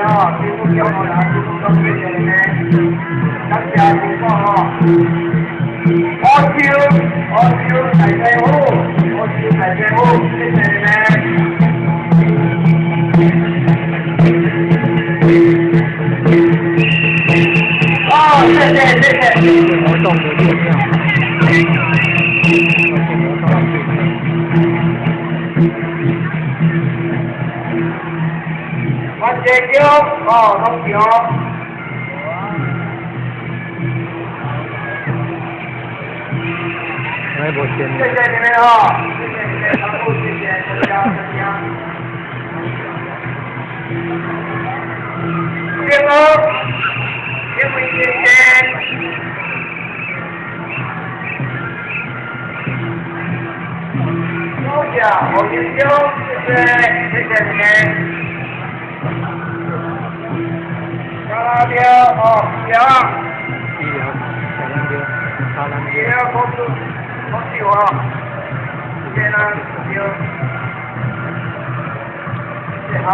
哦，师傅教我啦，师傅讲谢谢你呢，感谢师傅哦。我笑大家好，我笑大家好，谢谢你呢。哦，谢谢谢谢。活动的介绍，我谢叫哦，拢是哦。来无钱。谢谢你们哦，谢谢你们全部，谢谢大家大家。谢谢，谢谢。多谢，我研究，谢谢你们。沙雕哦，羊。医疗，小蓝标，大蓝标。要公司，公司我，谢啦，谢，谢好。